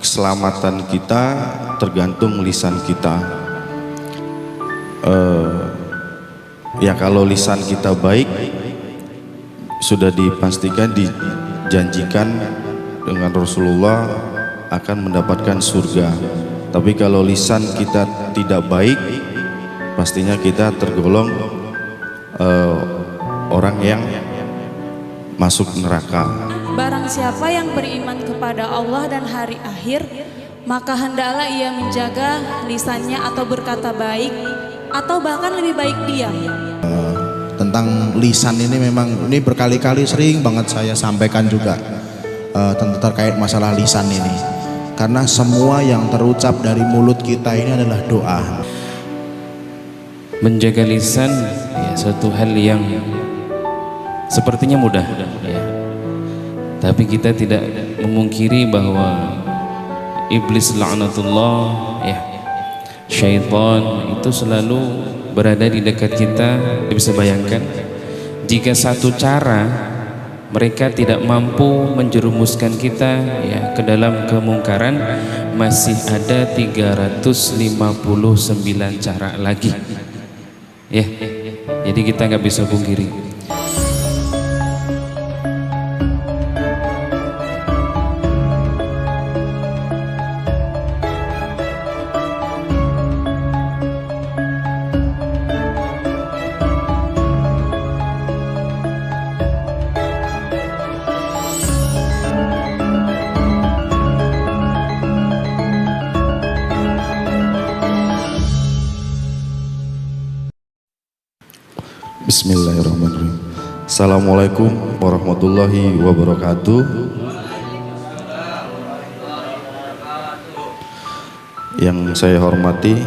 keselamatan kita tergantung lisan kita. Ya kalau lisan kita baik, sudah dipastikan, dijanjikan dengan Rasulullah akan mendapatkan surga. Tapi kalau lisan kita tidak baik, pastinya kita tergolong orang yang masuk neraka. Barang siapa yang beriman kepada Allah dan hari akhir, maka hendaklah ia menjaga lisannya atau berkata baik, atau bahkan lebih baik diam. Tentang lisan ini memang ini berkali-kali sering banget saya sampaikan juga terkait masalah lisan ini, karena semua yang terucap dari mulut kita ini adalah doa. Menjaga lisan ya, suatu hal yang sepertinya mudah ya. Tapi kita tidak memungkiri bahwa iblis laknatullah ya, syaitan itu selalu berada di dekat kita. Bisa bayangkan jika satu cara mereka tidak mampu menjerumuskan kita ya ke dalam kemungkaran, masih ada 359 cara lagi ya. Jadi kita nggak bisa pungkiri. Bismillahirrahmanirrahim. Assalamualaikum warahmatullahi wabarakatuh. Yang saya hormati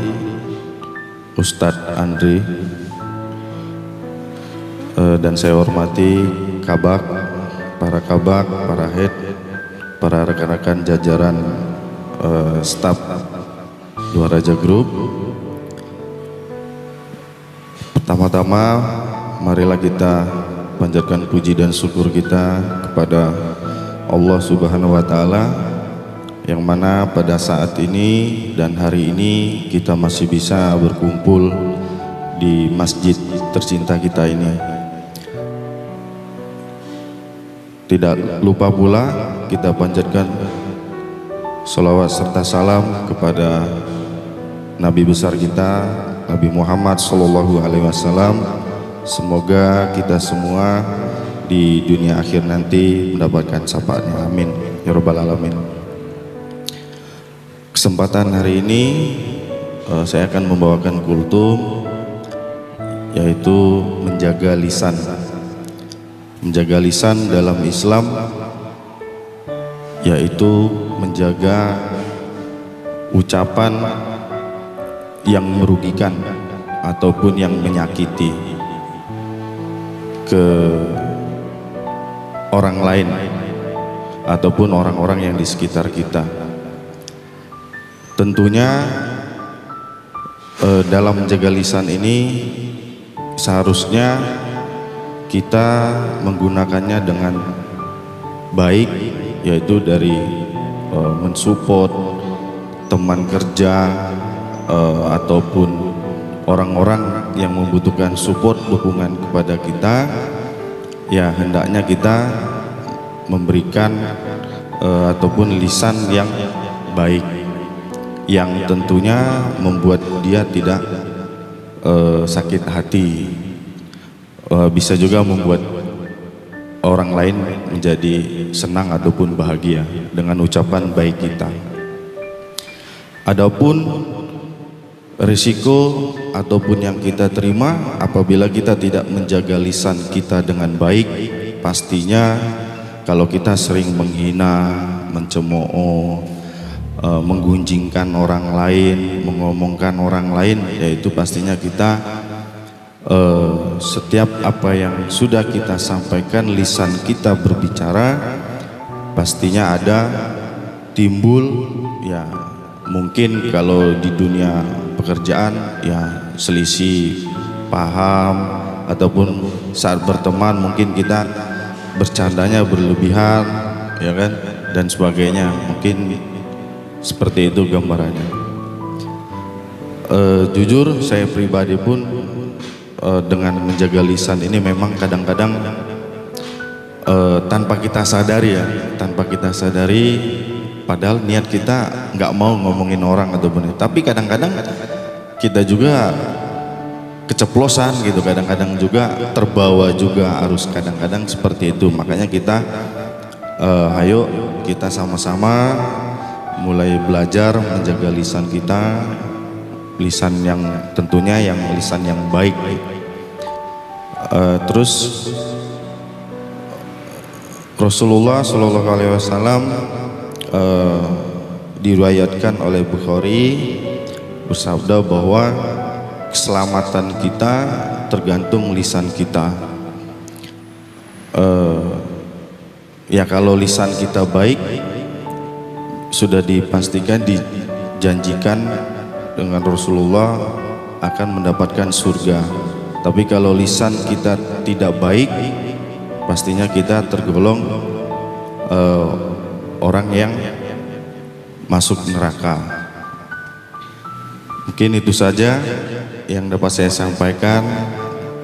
Ustadz Andri, dan saya hormati kabak, para head, para rekan-rekan jajaran staf Dua Raja Group. Pertama-tama marilah kita panjatkan puji dan syukur kita kepada Allah Subhanahu wa Ta'ala, yang mana pada saat ini dan hari ini kita masih bisa berkumpul di masjid tercinta kita ini. Tidak lupa pula kita panjatkan sholawat serta salam kepada Nabi besar kita, Nabi Muhammad Sallallahu Alaihi Wasallam. Semoga kita semua di dunia akhir nanti mendapatkan syafaatnya, amin ya rabbal alamin. Kesempatan hari ini saya akan membawakan kultum, yaitu menjaga lisan. Menjaga lisan dalam Islam yaitu menjaga ucapan yang merugikan ataupun yang menyakiti ke orang lain ataupun orang-orang yang di sekitar kita. Tentunya dalam menjaga lisan ini seharusnya kita menggunakannya dengan baik, yaitu dari mensupport teman kerja ataupun orang-orang yang membutuhkan support, dukungan kepada kita. Ya hendaknya kita memberikan ataupun lisan yang baik, yang tentunya membuat dia tidak sakit hati, bisa juga membuat orang lain menjadi senang ataupun bahagia dengan ucapan baik kita. Adapun risiko ataupun yang kita terima apabila kita tidak menjaga lisan kita dengan baik, pastinya kalau kita sering menghina, mencemooh, menggunjingkan orang lain, mengomongkan orang lain, yaitu pastinya kita setiap apa yang sudah kita sampaikan, lisan kita berbicara, pastinya ada timbul ya, mungkin kalau di dunia pekerjaan ya selisih paham, ataupun saat berteman mungkin kita bercandanya berlebihan ya kan, dan sebagainya. Mungkin Seperti itu gambarannya. Jujur saya pribadi pun dengan menjaga lisan ini memang kadang-kadang tanpa kita sadari padahal niat kita nggak mau ngomongin orang atau benar, tapi kadang-kadang kita juga keceplosan gitu, kadang-kadang juga terbawa juga arus, kadang-kadang seperti itu. Makanya kita ayo kita sama-sama mulai belajar menjaga lisan kita, lisan yang tentunya yang lisan yang baik. Terus Rasulullah Shallallahu Alaihi Wasallam diriwayatkan oleh Bukhari bersabda bahwa keselamatan kita tergantung lisan kita. Ya kalau lisan kita baik, sudah dipastikan dijanjikan dengan Rasulullah akan mendapatkan surga. Tapi kalau lisan kita tidak baik, pastinya kita tergolong orang yang masuk neraka. Mungkin itu saja yang dapat saya sampaikan.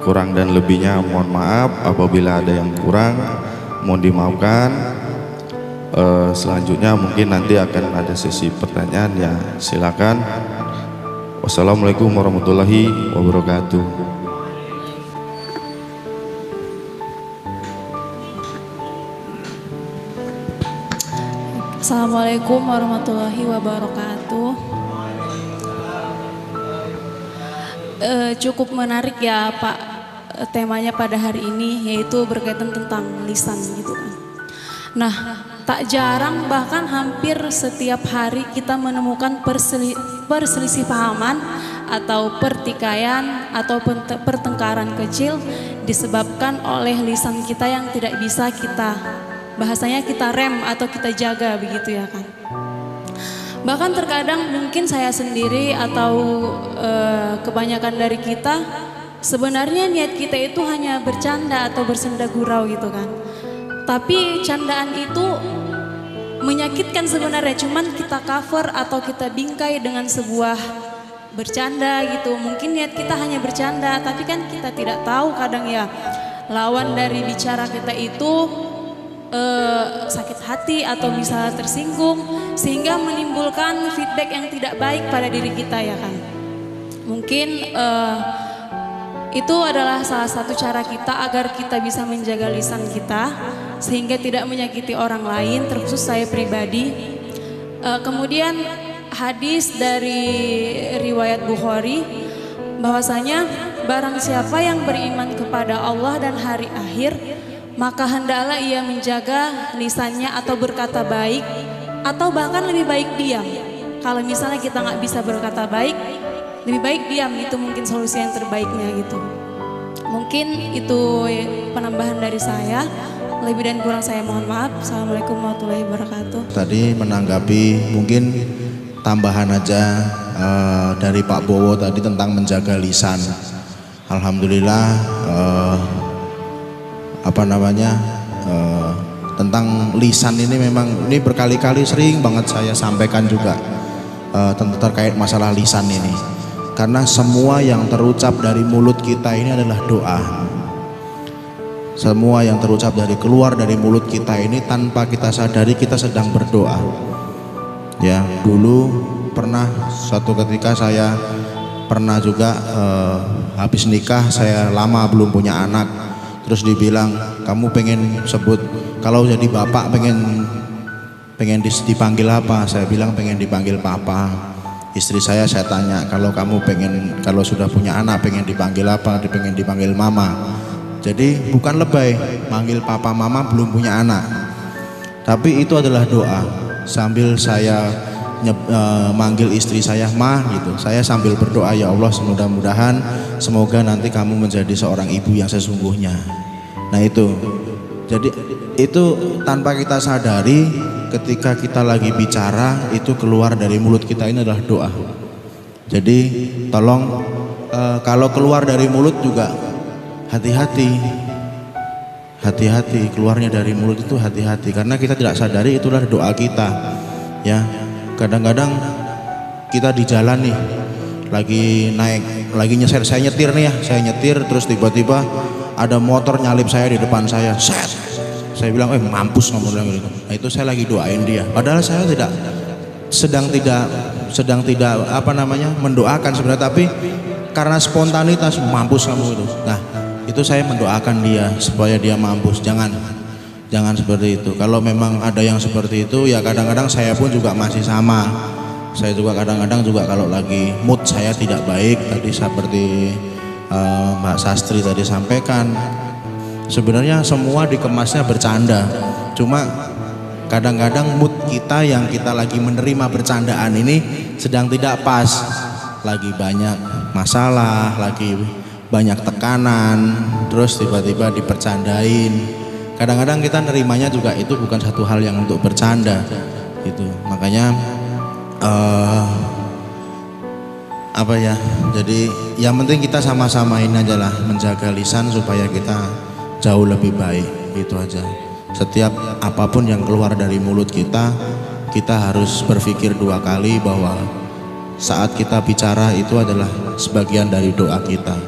Kurang dan lebihnya mohon maaf. Apabila ada yang kurang, mohon dimaafkan. Selanjutnya mungkin nanti akan ada sesi pertanyaan, ya silakan. Wassalamualaikum warahmatullahi wabarakatuh. Assalamualaikum warahmatullahi wabarakatuh. Cukup menarik ya Pak, temanya pada hari ini yaitu berkaitan tentang lisan gitu kan. Nah, tak jarang bahkan hampir setiap hari kita menemukan perselisih pahaman atau pertikaian atau pertengkaran kecil disebabkan oleh lisan kita yang tidak bisa kita, bahasanya kita rem atau kita jaga begitu ya kan. Bahkan terkadang mungkin saya sendiri atau kebanyakan dari kita sebenarnya niat kita itu hanya bercanda atau bersenda gurau gitu kan. Tapi candaan itu menyakitkan sebenarnya, cuman kita cover atau kita bingkai dengan sebuah bercanda gitu. Mungkin niat kita hanya bercanda, tapi kan kita tidak tahu kadang ya lawan dari bicara kita itu sakit hati atau misalnya tersinggung sehingga menimbulkan feedback yang tidak baik pada diri kita ya kan. Mungkin itu adalah salah satu cara kita agar kita bisa menjaga lisan kita sehingga tidak menyakiti orang lain, terkhusus saya pribadi. Kemudian hadis dari riwayat Bukhari bahwasanya barang siapa yang beriman kepada Allah dan hari akhir, maka hendaklah ia menjaga lisannya atau berkata baik atau bahkan lebih baik diam. Kalau misalnya kita nggak bisa berkata baik, lebih baik diam, itu mungkin solusi yang terbaiknya gitu. Mungkin itu penambahan dari saya. Lebih dan kurang saya mohon maaf. Assalamualaikum warahmatullahi wabarakatuh. Tadi menanggapi mungkin tambahan aja dari Pak Bowo tadi tentang menjaga lisan. Alhamdulillah tentang lisan ini memang ini berkali-kali sering banget saya sampaikan juga terkait masalah lisan ini. Karena semua yang terucap dari mulut kita ini adalah doa. Semua yang terucap keluar dari mulut kita ini tanpa kita sadari kita sedang berdoa. Ya, dulu pernah suatu ketika saya pernah juga habis nikah, saya lama belum punya anak. Terus dibilang, kamu pengen sebut kalau jadi bapak pengen dipanggil apa? Saya bilang pengen dipanggil papa. Istri saya tanya, kalau sudah punya anak pengen dipanggil apa? Pengen dipanggil mama. Jadi bukan lebay manggil papa mama belum punya anak, tapi itu adalah doa. Sambil saya manggil istri saya mah gitu, saya sambil berdoa, ya Allah mudah-mudahan semoga nanti kamu menjadi seorang ibu yang sesungguhnya. Nah itu, jadi itu tanpa kita sadari ketika kita lagi bicara itu keluar dari mulut kita ini adalah doa. Jadi tolong kalau keluar dari mulut juga hati-hati keluarnya dari mulut itu hati-hati, karena kita tidak sadari itulah doa kita ya. Kadang-kadang kita di jalan nih, lagi naik, lagi nyetir, saya nyetir nih ya, saya nyetir terus tiba-tiba ada motor nyalip saya di depan saya, set. Saya bilang, mampus kamu, bilang gitu. Nah, itu saya lagi doain dia. Padahal saya sedang tidak mendoakan sebenarnya, tapi karena spontanitas, mampus kamu itu. Nah, itu saya mendoakan dia supaya dia mampus. Jangan seperti itu. Kalau memang ada yang seperti itu, ya kadang-kadang saya pun juga masih sama. Saya juga kadang-kadang juga kalau lagi mood saya tidak baik, tadi seperti Mbak Sastri tadi sampaikan, sebenarnya semua dikemasnya bercanda. Cuma kadang-kadang mood kita yang kita lagi menerima bercandaan ini sedang tidak pas, lagi banyak masalah, lagi banyak tekanan, terus tiba-tiba dipercandain. Kadang-kadang kita nerimanya juga itu bukan satu hal yang untuk bercanda gitu. Makanya jadi yang penting kita sama-samain aja lah, menjaga lisan supaya kita jauh lebih baik, itu aja. Setiap apapun yang keluar dari mulut kita harus berpikir 2 kali bahwa saat kita bicara itu adalah sebagian dari doa kita.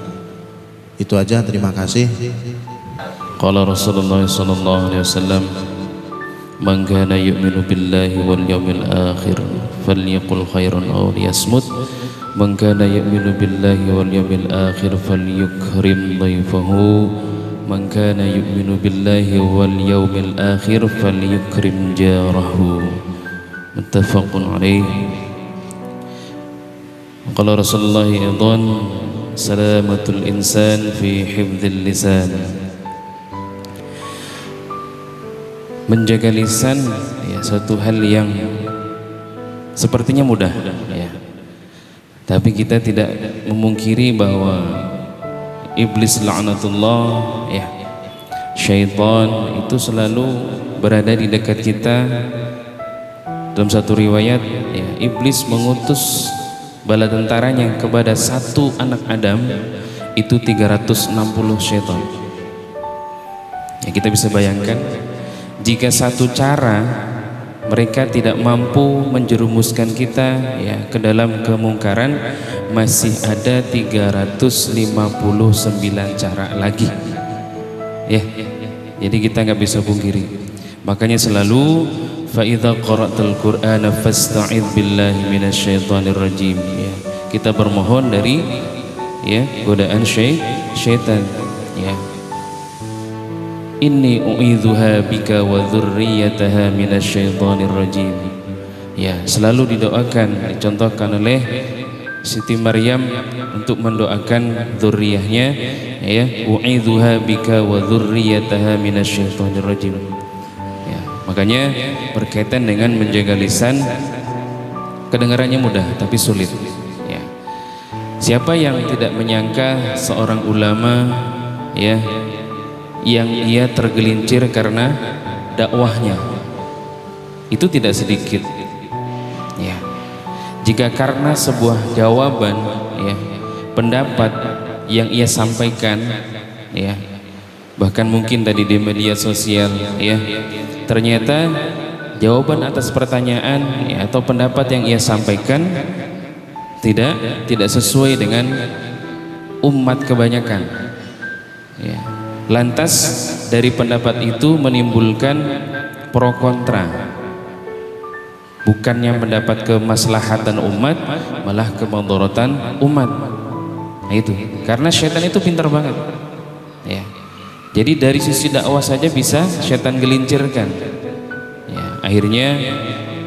Itu aja, terima kasih. Qala Rasulullah sallallahu alaihi wasallam, "Man kana yu'minu billahi wal yawmil akhir falyaqul khairan aw liyasmut. Man kana yu'minu billahi wal yawmil akhir falyukrim dhayfahu. Man kana yu'minu billahi wal yawmil akhir falyukrim jarahu." Muttafaqun alaih. Qala Rasulullah aidan, "Salamatul insan fi hifdzil lisan." Menjaga lisan ya suatu hal yang sepertinya mudah ya. Tapi kita tidak memungkiri bahwa iblis laknatullah ya, syaitan itu selalu berada di dekat kita. Dalam satu riwayat ya, iblis mengutus bala tentaranya kepada satu anak Adam itu 360 syaitan. Ya, kita bisa bayangkan jika satu cara mereka tidak mampu menjerumuskan kita ya ke dalam kemungkaran, masih ada 359 cara lagi ya. Jadi kita nggak bisa pungkiri. Makanya selalu fa idza qara'tal qur'ana fasta'idz billahi minasyaitonir rajim ya. Kita bermohon dari ya godaan syaitan ya. Inni u'idzuha bika wa dzurriyyataha minasyaitonir rajim. Ya, selalu didoakan, dicontohkan oleh Siti Maryam untuk mendoakan dzurriyyahnya ya, u'idzuha bika wa dzurriyyataha minasyaitonir rajim. Ya, makanya berkaitan dengan menjaga lisan, kedengarannya mudah tapi sulit ya. Siapa yang tidak menyangka seorang ulama ya yang ia tergelincir karena dakwahnya itu tidak sedikit ya. Jika karena sebuah jawaban ya, pendapat yang ia sampaikan ya, bahkan mungkin tadi di media sosial ya, ternyata jawaban atas pertanyaan ya, atau pendapat yang ia sampaikan tidak sesuai dengan umat kebanyakan ya. Lantas dari pendapat itu menimbulkan pro kontra, bukannya mendapat kemaslahatan umat, malah kemudaratan umat. Nah itu karena syaitan itu pintar banget ya. Jadi dari sisi dakwah saja bisa syaitan gelincirkan ya. Akhirnya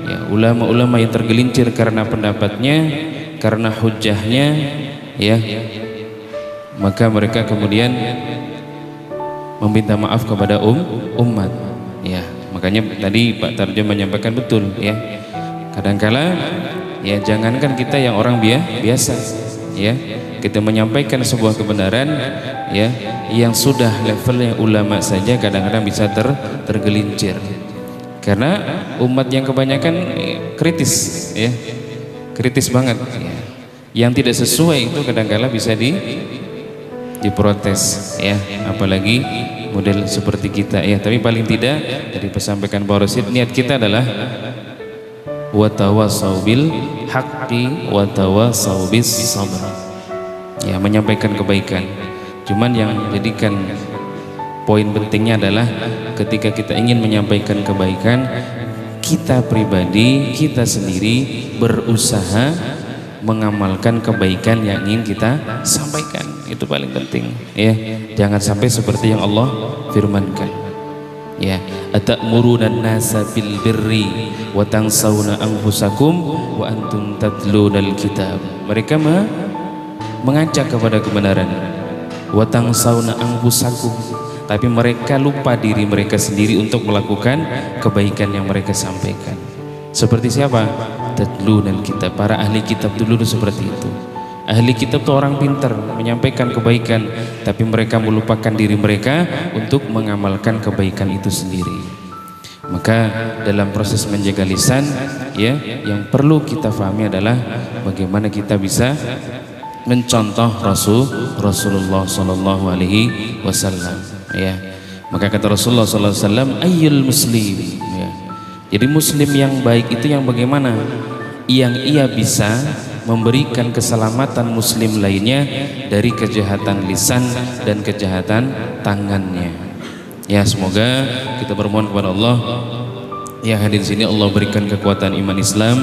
ya, ulama-ulama yang tergelincir karena pendapatnya, karena hujahnya ya, maka mereka kemudian meminta maaf kepada umat ya. Makanya tadi Pak Tarjo menyampaikan betul ya, kadangkala ya jangankan kita yang orang biasa ya, kita menyampaikan sebuah kebenaran ya, yang sudah levelnya ulama saja kadang-kadang bisa tergelincir karena umat yang kebanyakan kritis ya, kritis banget ya. Yang tidak sesuai itu kadang-kala bisa diprotes ya, apalagi model seperti kita ya. Tapi paling tidak dari pesampaikan Pak Rosid, niat kita adalah wa tawassaw bil haqqi wa tawassaw bis sabr. Ya, menyampaikan kebaikan. Cuman yang jadikan poin pentingnya adalah ketika kita ingin menyampaikan kebaikan, kita pribadi, kita sendiri berusaha mengamalkan kebaikan yang ingin kita sampaikan. Itu paling penting, ya. Jangan sampai seperti yang Allah firmankan, ya, atamuruna an-nasa bil birri wa tansawna anfusakum wa antum tatlunal kitab. Mereka mengajak kepada kebenaran, wa tansawna anfusakum, tapi mereka lupa diri mereka sendiri untuk melakukan kebaikan yang mereka sampaikan. Seperti siapa? Tatlunal kitab. Para ahli kitab dulu seperti itu. Ahli kitab itu orang pintar menyampaikan kebaikan, tapi mereka melupakan diri mereka untuk mengamalkan kebaikan itu sendiri. Maka dalam proses menjaga lisan, ya, yang perlu kita pahami adalah bagaimana kita bisa mencontoh Rasulullah Sallallahu Alaihi Wasallam. Ya, maka kata Rasulullah Sallallahu Alaihi Wasallam, ayyul muslim. Ya. Jadi muslim yang baik itu yang bagaimana? Yang ia bisa memberikan keselamatan muslim lainnya dari kejahatan lisan dan kejahatan tangannya. Ya, semoga kita bermohon kepada Allah, ya, hadir sini Allah berikan kekuatan iman Islam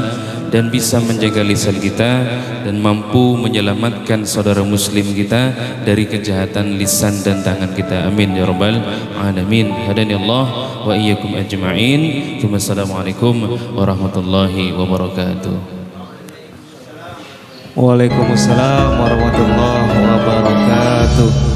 dan bisa menjaga lisan kita dan mampu menyelamatkan saudara muslim kita dari kejahatan lisan dan tangan kita. Amin ya rabbal alamin. Hadani Allah wa iyyakum ajma'in. Wassalamualaikum warahmatullahi wabarakatuh. Waalaikumsalam warahmatullahi wabarakatuh.